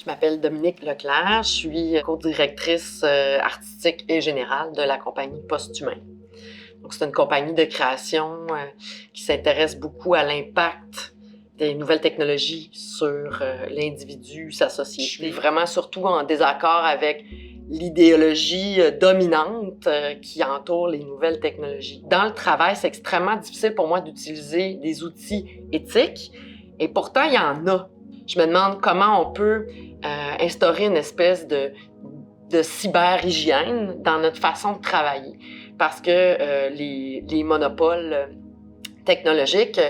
Je m'appelle Dominique Leclerc, je suis co-directrice artistique et générale de la compagnie Posthumain. Donc, c'est une compagnie de création qui s'intéresse beaucoup à l'impact des nouvelles technologies sur l'individu, sa société. Je suis vraiment surtout en désaccord avec l'idéologie dominante qui entoure les nouvelles technologies. Dans le travail, c'est extrêmement difficile pour moi d'utiliser des outils éthiques et pourtant, il y en a. Je me demande comment on peut instaurer une espèce de cyber-hygiène dans notre façon de travailler. Parce que les monopoles technologiques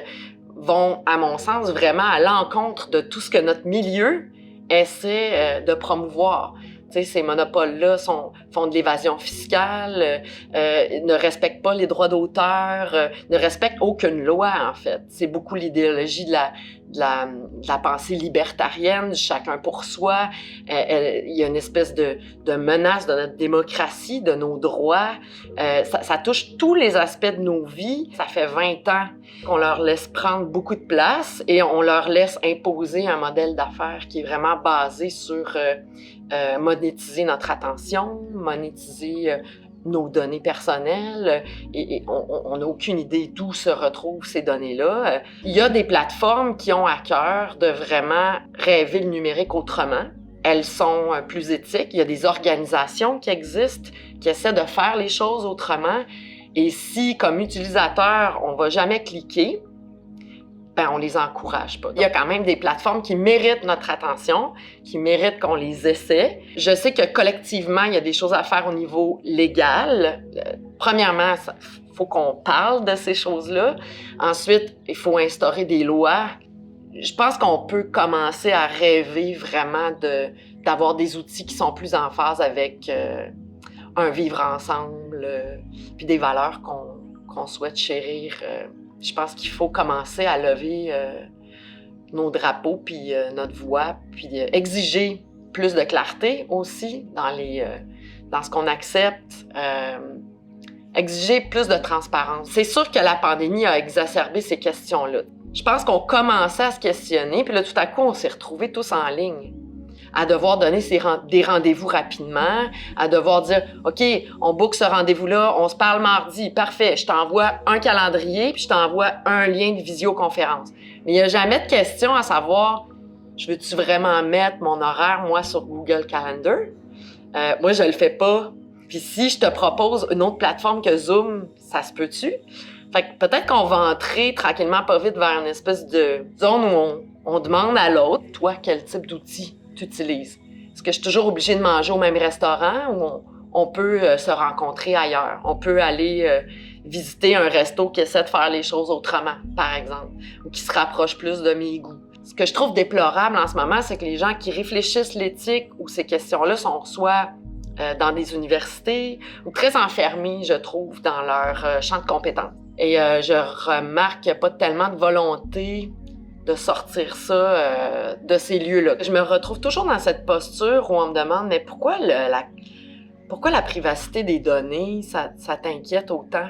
vont, à mon sens, vraiment à l'encontre de tout ce que notre milieu essaie de promouvoir. Tu sais, ces monopoles-là font de l'évasion fiscale, ne respectent pas les droits d'auteur, ne respectent aucune loi, en fait. C'est beaucoup l'idéologie de la pensée libertarienne, du chacun pour soi. Il y a une espèce de menace de notre démocratie, de nos droits. Ça touche tous les aspects de nos vies. Ça fait 20 ans qu'on leur laisse prendre beaucoup de place et on leur laisse imposer un modèle d'affaires qui est vraiment basé sur monétiser notre attention, monétiser nos données personnelles et on n'a aucune idée d'où se retrouvent ces données-là. Il y a des plateformes qui ont à cœur de vraiment rêver le numérique autrement. Elles sont plus éthiques. Il y a des organisations qui existent, qui essaient de faire les choses autrement. Et si, comme utilisateur, on ne va jamais cliquer, ben on les encourage pas. Il y a quand même des plateformes qui méritent notre attention, qui méritent qu'on les essaie. Je sais que collectivement, il y a des choses à faire au niveau légal. Premièrement, il faut qu'on parle de ces choses-là. Ensuite, il faut instaurer des lois. Je pense qu'on peut commencer à rêver vraiment d'avoir des outils qui sont plus en phase avec un vivre ensemble, puis des valeurs qu'on souhaite chérir. Je pense qu'il faut commencer à lever nos drapeaux, puis notre voix, puis exiger plus de clarté aussi dans ce qu'on accepte, exiger plus de transparence. C'est sûr que la pandémie a exacerbé ces questions-là. Je pense qu'on commençait à se questionner, puis là, tout à coup, on s'est retrouvés tous en ligne, à devoir donner des rendez-vous rapidement, à devoir dire « OK, on book ce rendez-vous-là, on se parle mardi, parfait, je t'envoie un calendrier puis je t'envoie un lien de visioconférence. » Mais il n'y a jamais de question à savoir « Je veux-tu vraiment mettre mon horaire, moi, sur Google Calendar? » Moi, je le fais pas. Puis si je te propose une autre plateforme que Zoom, ça se peut-tu? Fait que peut-être qu'on va entrer tranquillement pas vite vers une espèce de zone où on demande à l'autre « Toi, quel type d'outil tu utilises? Est-ce que je suis toujours obligée de manger au même restaurant ou on peut se rencontrer ailleurs? On peut aller visiter un resto qui essaie de faire les choses autrement, par exemple, ou qui se rapproche plus de mes goûts. Ce que je trouve déplorable en ce moment, c'est que les gens qui réfléchissent l'éthique ou ces questions-là sont soit dans des universités ou très enfermés, je trouve, dans leur champ de compétences. Et je remarque qu'il n'y a pas tellement de volonté de sortir ça de ces lieux-là. Je me retrouve toujours dans cette posture où on me demande « Mais pourquoi la privacité des données, ça t'inquiète autant? »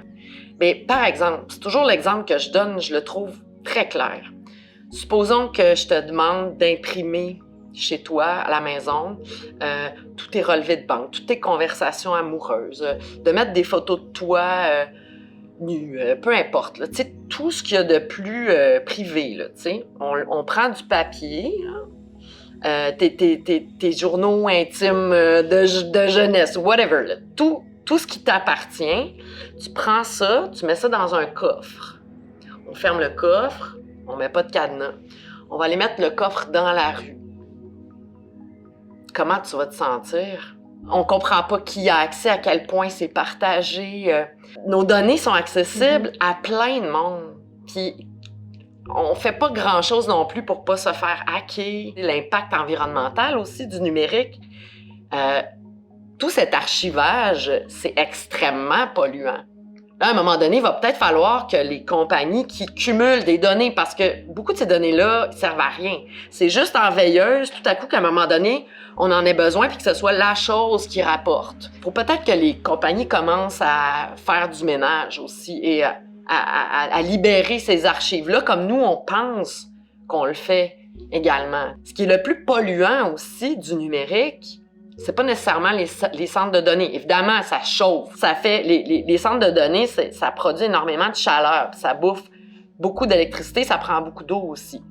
Mais par exemple, c'est toujours l'exemple que je donne, je le trouve très clair. Supposons que je te demande d'imprimer chez toi, à la maison, tous tes relevés de banque, toutes tes conversations amoureuses, de mettre des photos de toi nu, peu importe, là, tu sais, tout ce qu'il y a de plus privé, là, tu sais. On prend du papier, là, tes journaux intimes de jeunesse, whatever, là, tout ce qui t'appartient, tu prends ça, tu mets ça dans un coffre. On ferme le coffre, on met pas de cadenas. On va aller mettre le coffre dans la rue. Comment tu vas te sentir? On comprend pas qui a accès, à quel point c'est partagé. Nos données sont accessibles à plein de monde. Puis on fait pas grand-chose non plus pour pas se faire hacker. L'impact environnemental aussi du numérique. Tout cet archivage, c'est extrêmement polluant. Là, à un moment donné, il va peut-être falloir que les compagnies qui cumulent des données, parce que beaucoup de ces données-là ne servent à rien. C'est juste en veilleuse, tout à coup, qu'à un moment donné, on en ait besoin puis que ce soit la chose qui rapporte. Il faut peut-être que les compagnies commencent à faire du ménage aussi et à libérer ces archives-là, comme nous, on pense qu'on le fait également. Ce qui est le plus polluant aussi du numérique, c'est pas nécessairement les centres de données. Évidemment, ça chauffe. Ça fait les centres de données, ça produit énormément de chaleur, puis ça bouffe beaucoup d'électricité, ça prend beaucoup d'eau aussi.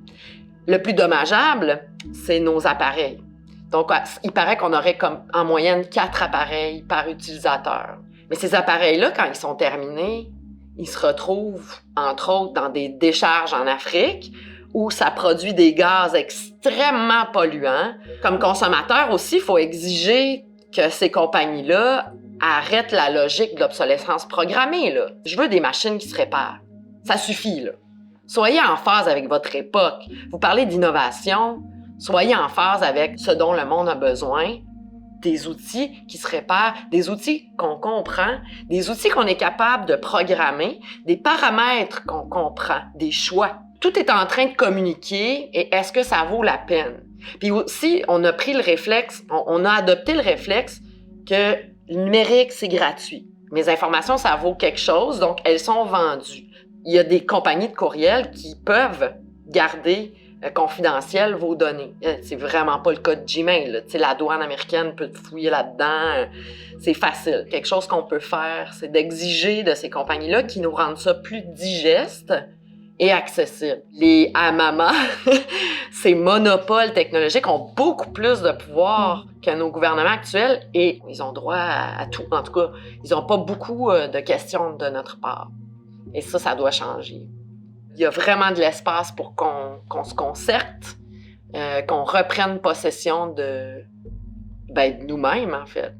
Le plus dommageable, c'est nos appareils. Donc, il paraît qu'on aurait comme en moyenne 4 appareils par utilisateur. Mais ces appareils-là, quand ils sont terminés, ils se retrouvent, entre autres, dans des décharges en Afrique où ça produit des gaz extrêmement polluants. Comme consommateur aussi, il faut exiger que ces compagnies-là arrêtent la logique de l'obsolescence programmée, là. Je veux des machines qui se réparent. Ça suffit, là. Soyez en phase avec votre époque. Vous parlez d'innovation, soyez en phase avec ce dont le monde a besoin, des outils qui se réparent, des outils qu'on comprend, des outils qu'on est capable de programmer, des paramètres qu'on comprend, des choix. Tout est en train de communiquer et est-ce que ça vaut la peine? Puis aussi, on a pris le réflexe, on a adopté le réflexe que le numérique, c'est gratuit. Mes informations, ça vaut quelque chose, donc elles sont vendues. Il y a des compagnies de courriel qui peuvent garder confidentielles vos données. C'est vraiment pas le cas de Gmail. La douane américaine peut te fouiller là-dedans. C'est facile. Quelque chose qu'on peut faire, c'est d'exiger de ces compagnies-là qui nous rendent ça plus digeste et accessible. Les Amama, ces monopoles technologiques ont beaucoup plus de pouvoir que nos gouvernements actuels et ils ont droit à tout. En tout cas, ils n'ont pas beaucoup de questions de notre part. Et ça doit changer. Il y a vraiment de l'espace pour qu'on se concerte, qu'on reprenne possession de nous-mêmes, en fait.